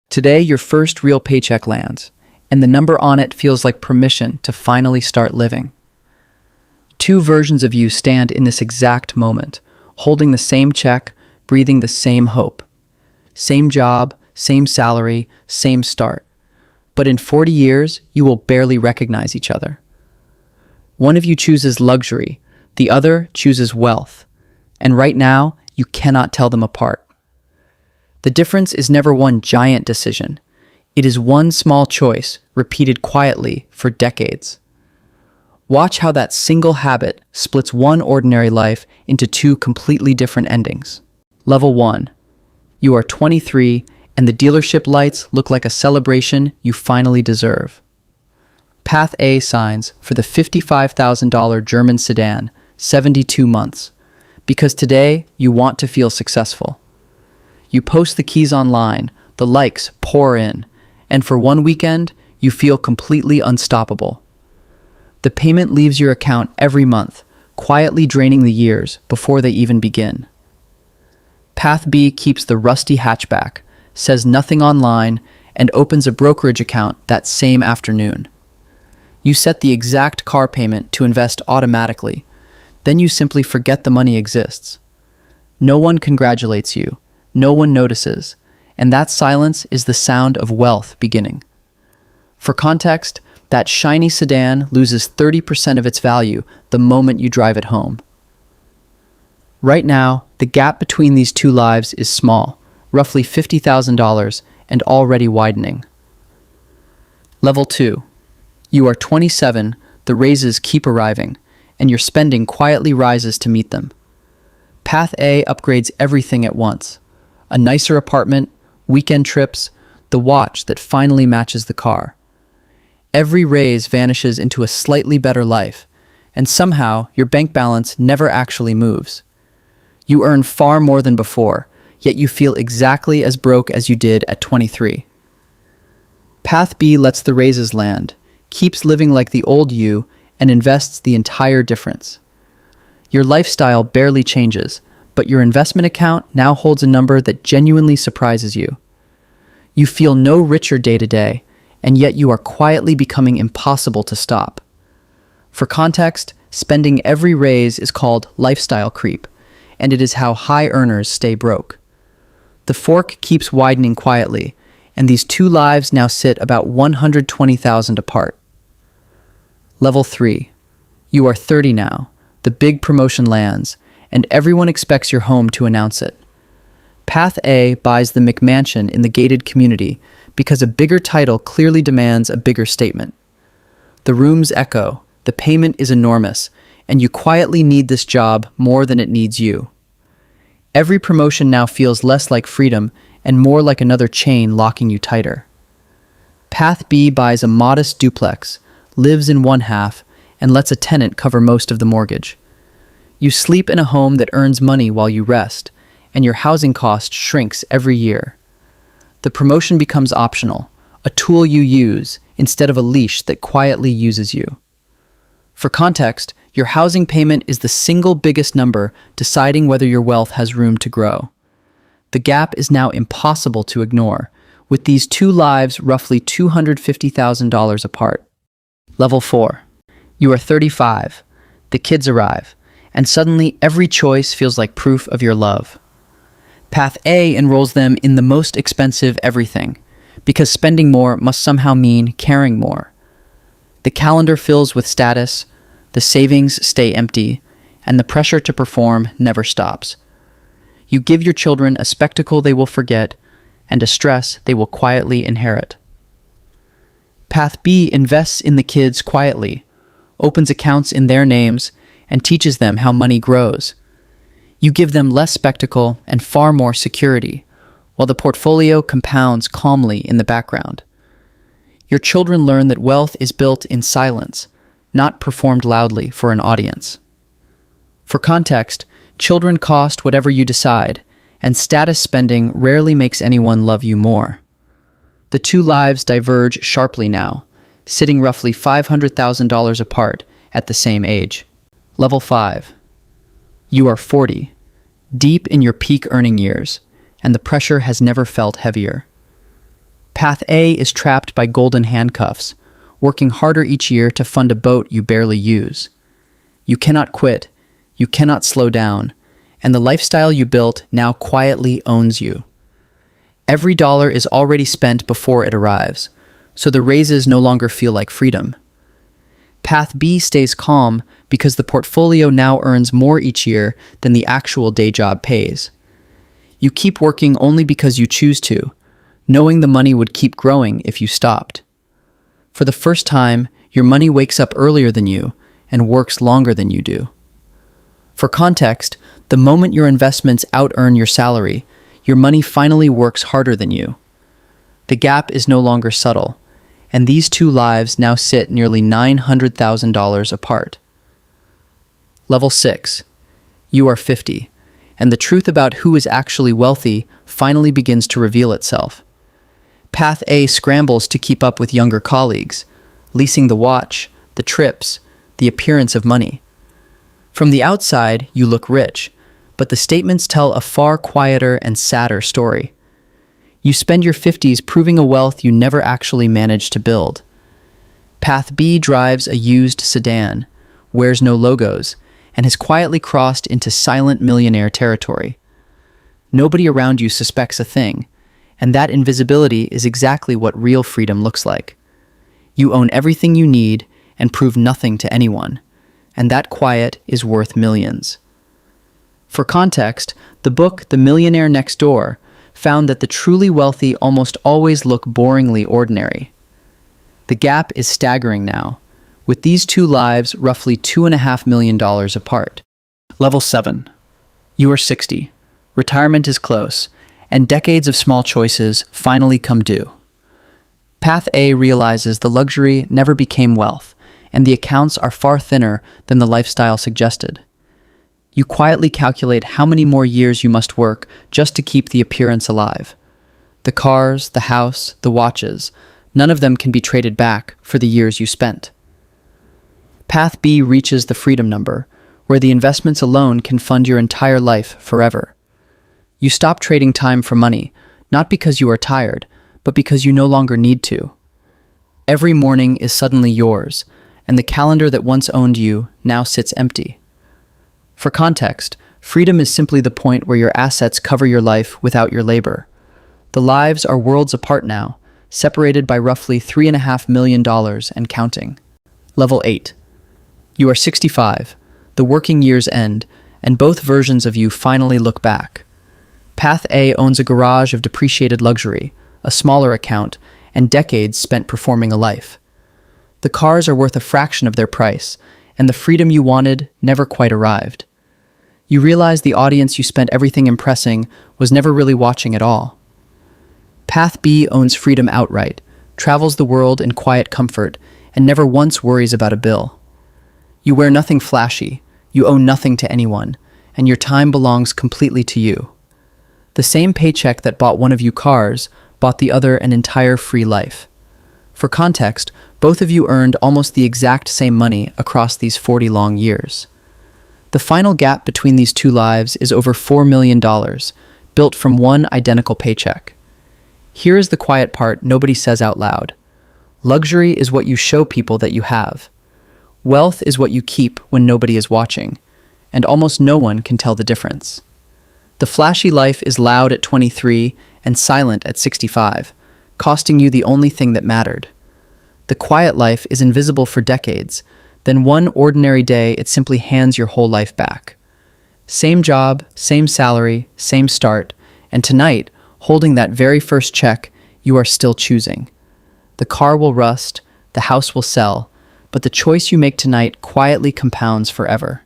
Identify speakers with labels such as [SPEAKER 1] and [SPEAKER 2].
[SPEAKER 1] Today, your first real paycheck lands, and the number on it feels like permission to finally start living. Two versions of you stand in this exact moment, holding the same check, breathing the same hope. Same job, same salary, same start. But in 40 years, you will barely recognize each other. One of you chooses luxury, the other chooses wealth. And right now, you cannot tell them apart. The difference is never one giant decision. It is one small choice repeated quietly for decades. Watch how that single habit splits one ordinary life into two completely different endings. Level 1. You are 23 and the dealership lights look like a celebration you finally deserve. Path A signs for the $55,000 German sedan, 72 months, because today you want to feel successful. You post the keys online, the likes pour in, and for one weekend, you feel completely unstoppable. The payment leaves your account every month, quietly draining the years before they even begin. Path B keeps the rusty hatchback, says nothing online, and opens a brokerage account that same afternoon. You set the exact car payment to invest automatically. Then you simply forget the money exists. No one congratulates you. No one notices. And that silence is the sound of wealth beginning. For context, that shiny sedan loses 30% of its value the moment you drive it home. Right now, the gap between these two lives is small, roughly $50,000, and already widening. Level 2. You are 27, the raises keep arriving, and your spending quietly rises to meet them. Path A upgrades everything at once. A nicer apartment, weekend trips, the watch that finally matches the car. Every raise vanishes into a slightly better life, and somehow your bank balance never actually moves. You earn far more than before, yet you feel exactly as broke as you did at 23. Path B lets the raises land, keeps living like the old you, and invests the entire difference. Your lifestyle barely changes, but your investment account now holds a number that genuinely surprises you. You feel no richer day to day, and yet you are quietly becoming impossible to stop. For context, spending every raise is called lifestyle creep, and it is how high earners stay broke. The fork keeps widening quietly, and these two lives now sit about $120,000 apart. Level 3. You are 30 now. The big promotion lands, and everyone expects your home to announce it. Path A buys the McMansion in the gated community because a bigger title clearly demands a bigger statement. The rooms echo, the payment is enormous, and you quietly need this job more than it needs you. Every promotion now feels less like freedom and more like another chain locking you tighter. Path B buys a modest duplex, lives in one half, and lets a tenant cover most of the mortgage. You sleep in a home that earns money while you rest, and your housing cost shrinks every year. The promotion becomes optional, a tool you use instead of a leash that quietly uses you. For context, your housing payment is the single biggest number deciding whether your wealth has room to grow. The gap is now impossible to ignore, with these two lives roughly $250,000 apart. Level 4. You are 35. The kids arrive, and suddenly every choice feels like proof of your love. Path A enrolls them in the most expensive everything, because spending more must somehow mean caring more. The calendar fills with status, the savings stay empty, and the pressure to perform never stops. You give your children a spectacle they will forget, and a stress they will quietly inherit. Path B invests in the kids quietly, opens accounts in their names, and teaches them how money grows. You give them less spectacle and far more security, while the portfolio compounds calmly in the background. Your children learn that wealth is built in silence, not performed loudly for an audience. For context, children cost whatever you decide, and status spending rarely makes anyone love you more. The two lives diverge sharply now, sitting roughly $500,000 apart at the same age. Level 5. You are 40, deep in your peak earning years, and the pressure has never felt heavier. Path A is trapped by golden handcuffs, working harder each year to fund a boat you barely use. You cannot quit, you cannot slow down, and the lifestyle you built now quietly owns you. Every dollar is already spent before it arrives, so the raises no longer feel like freedom. Path B stays calm because the portfolio now earns more each year than the actual day job pays. You keep working only because you choose to, knowing the money would keep growing if you stopped. For the first time, your money wakes up earlier than you and works longer than you do. For context, the moment your investments out-earn your salary, your money finally works harder than you. The gap is no longer subtle, and these two lives now sit nearly $900,000 apart. Level 6. You are 50, and the truth about who is actually wealthy finally begins to reveal itself. Path A scrambles to keep up with younger colleagues, leasing the watch, the trips, the appearance of money. From the outside, you look rich, but the statements tell a far quieter and sadder story. You spend your 50s proving a wealth you never actually managed to build. Path B drives a used sedan, wears no logos, and has quietly crossed into silent millionaire territory. Nobody around you suspects a thing, and that invisibility is exactly what real freedom looks like. You own everything you need and prove nothing to anyone, and that quiet is worth millions. For context, the book The Millionaire Next Door found that the truly wealthy almost always look boringly ordinary. The gap is staggering now, with these two lives roughly $2.5 million apart. Level 7. You are 60. Retirement is close, and decades of small choices finally come due. Path A realizes the luxury never became wealth, and the accounts are far thinner than the lifestyle suggested. You quietly calculate how many more years you must work just to keep the appearance alive. The cars, the house, the watches, none of them can be traded back for the years you spent. Path B reaches the freedom number, where the investments alone can fund your entire life forever. You stop trading time for money, not because you are tired, but because you no longer need to. Every morning is suddenly yours, and the calendar that once owned you now sits empty. For context, freedom is simply the point where your assets cover your life without your labor. The lives are worlds apart now, separated by roughly $3.5 million and counting. Level 8. You are 65, the working years end, and both versions of you finally look back. Path A owns a garage of depreciated luxury, a smaller account, and decades spent performing a life. The cars are worth a fraction of their price, and the freedom you wanted never quite arrived. You realize the audience you spent everything impressing was never really watching at all. Path B owns freedom outright, travels the world in quiet comfort, and never once worries about a bill. You wear nothing flashy, you owe nothing to anyone, and your time belongs completely to you. The same paycheck that bought one of you cars bought the other an entire free life. For context, both of you earned almost the exact same money across these 40 long years. The final gap between these two lives is over $4 million, built from one identical paycheck. Here is the quiet part nobody says out loud. Luxury is what you show people that you have. Wealth is what you keep when nobody is watching, and almost no one can tell the difference. The flashy life is loud at 23 and silent at 65, costing you the only thing that mattered. The quiet life is invisible for decades, then one ordinary day it simply hands your whole life back. Same job, same salary, same start, and tonight, holding that very first check, you are still choosing. The car will rust, the house will sell, but the choice you make tonight quietly compounds forever.